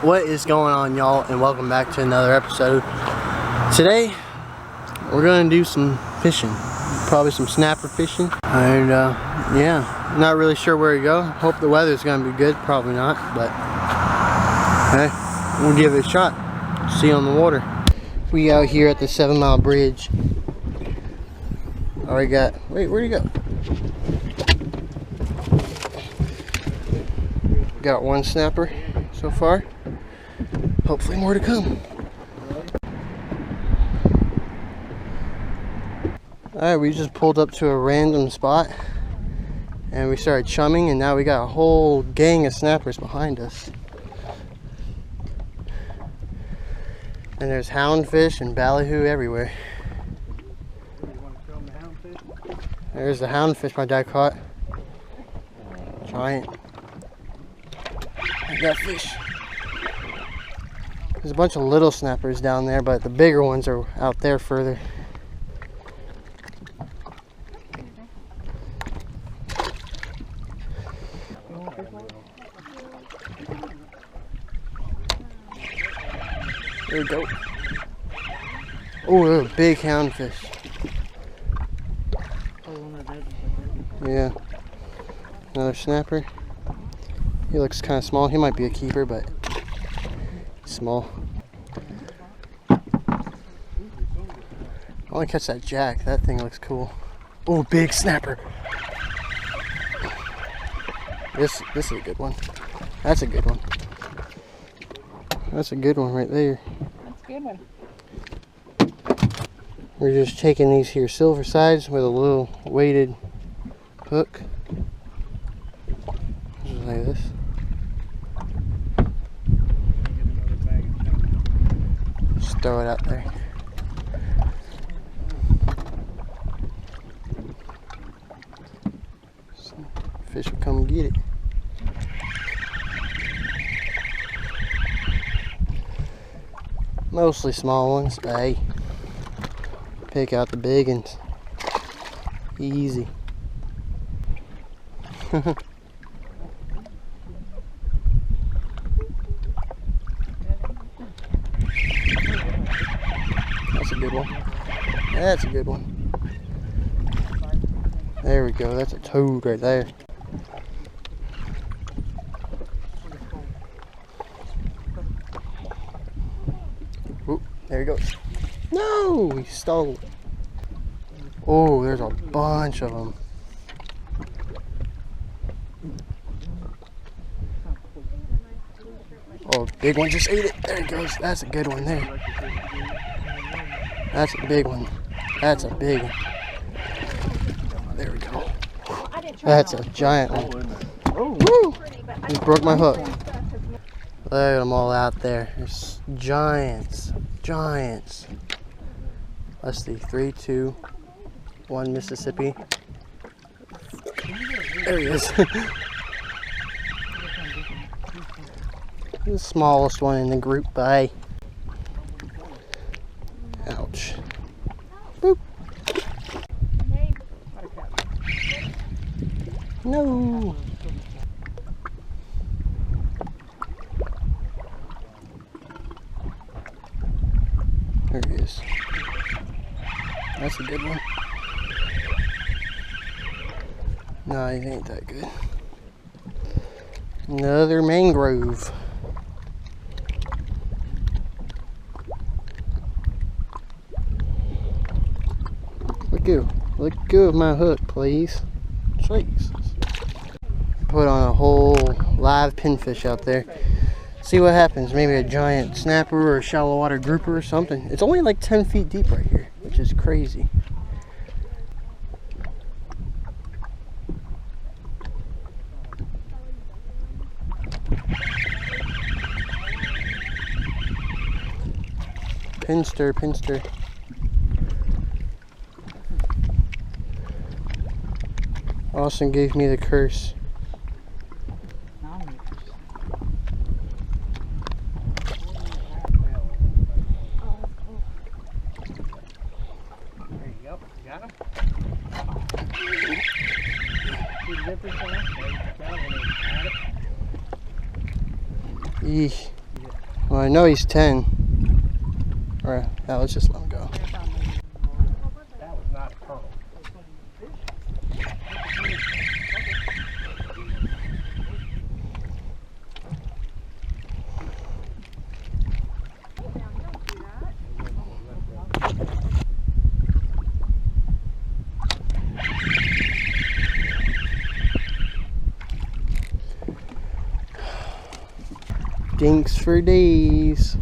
What is going on, y'all, and welcome back to another episode. Today we're gonna do some fishing, probably some snapper fishing, and yeah, not really sure where to go. Hope the weather's gonna be good. Probably not, but hey, we'll give it a shot. See you on the water. We out here at the 7 Mile Bridge. Already got, wait, where'd he go? Got one snapper so far. Hopefully more to come. Alright, we just pulled up to a random spot and we started chumming, and now we got a whole gang of snappers behind us. And there's houndfish and ballyhoo everywhere. There's the houndfish my dad caught. Giant. I got fish. There's a bunch of little snappers down there, but the bigger ones are out there further. There we go. Oh, there's a big houndfish. Yeah. Another snapper. He looks kind of small. He might be a keeper, but small. I want to catch that jack. That thing looks cool. Oh, big snapper. This is a good one. That's a good one. That's a good one right there. That's a good one. We're just taking these here silver sides with a little weighted hook. Just like this. Just throw it out there. Some fish will come get it. Mostly small ones, but hey, pick out the big ones. Easy. That's a good one. That's a good one. There we go. That's a toad right there. Oop, there he goes. No, he stole. Oh, there's a bunch of them. Oh, big one just ate it. There he goes. That's a good one there. That's a big one. That's a big one. There we go. That's a giant one. Woo! Just broke my hook. Look at them all out there. There's giants. Giants. Let's see. 3, 2, 1 Mississippi. There he is. The smallest one in the group by. Ouch. Boop. No. There he is. That's a good one. No, he ain't that good. Another mangrove. Let go of my hook, please. Jesus. Put on a whole live pinfish out there. See what happens. Maybe a giant snapper or a shallow water grouper or something. It's only like 10 feet deep right here, which is crazy. Pinster, pinster. Austin gave me the curse. Eesh. Well, I know he's 10. Or, yeah, let's just let him go. That was not a pearl. Dinks for days.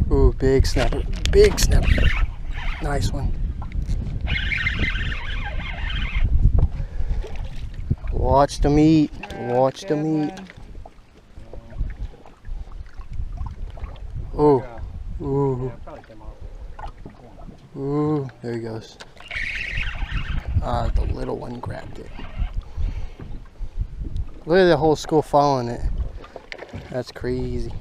Ooh, big snapper. Big snapper. Nice one. Watch them eat. Watch them eat. Oh. Ooh. Ooh. There he goes. The little one grabbed it. Look at the whole school following it. That's crazy.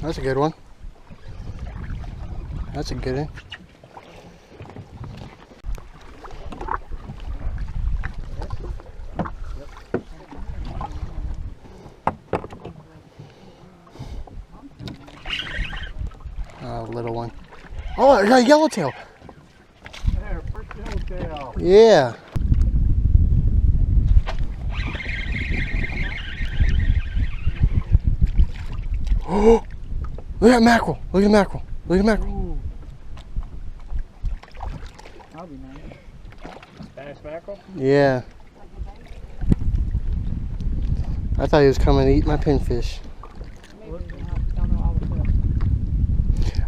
That's a good one. That's a good one. Little one. Oh, I got a yellowtail. There, first yellowtail. Yeah. Oh, look at mackerel. Look at mackerel. Look at mackerel. Ooh. That'll be nice. Spanish mackerel? Yeah. I thought he was coming to eat my pinfish.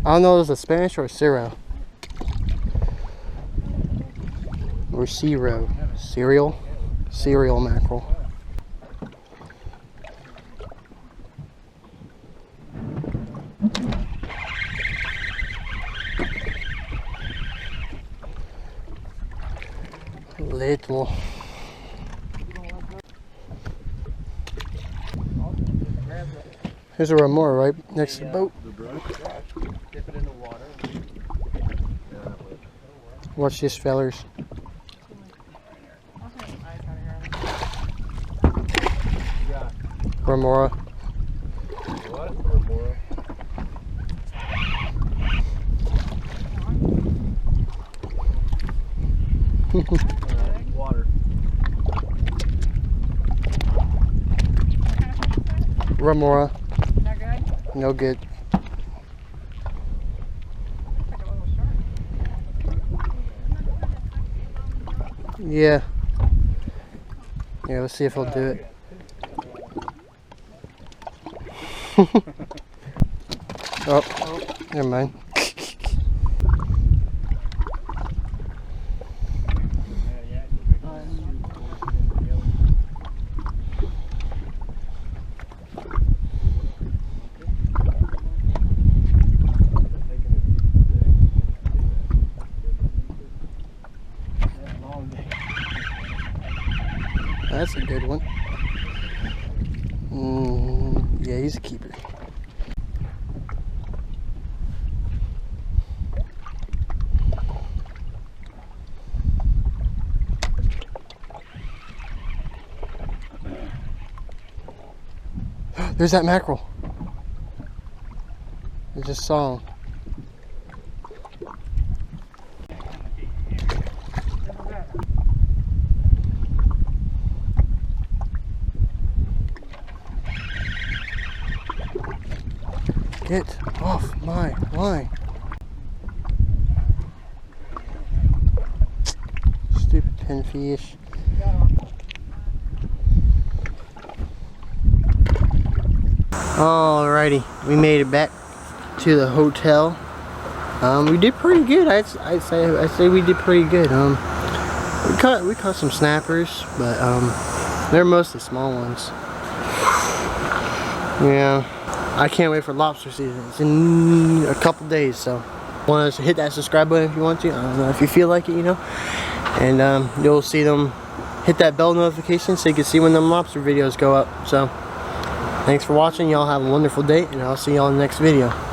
I don't know if it's a Spanish or a Ciro. Or Ciro. Cereal? Cereal mackerel. Little. Here's a remora right next to the boat. Dip it in the water. Watch this, fellers. Remora. What? Remora. Water. Remora. Not good? No good. Yeah. Yeah, let's see if he'll do it. Oh, never mind. That's a good one. Yeah, he's a keeper. There's that mackerel. I just saw him. Get off my line. Stupid pinfish. Alrighty, we made it back to the hotel. We did pretty good. I'd say we did pretty good. We caught some snappers, but they're mostly small ones. Yeah. I can't wait for lobster season. It's in a couple days, so want to hit that subscribe button if you want to. I don't know if you feel like it, you know. And you'll see them hit that bell notification so you can see when them lobster videos go up. So Thanks for watching. Y'all have a wonderful day, and I'll see y'all in the next video.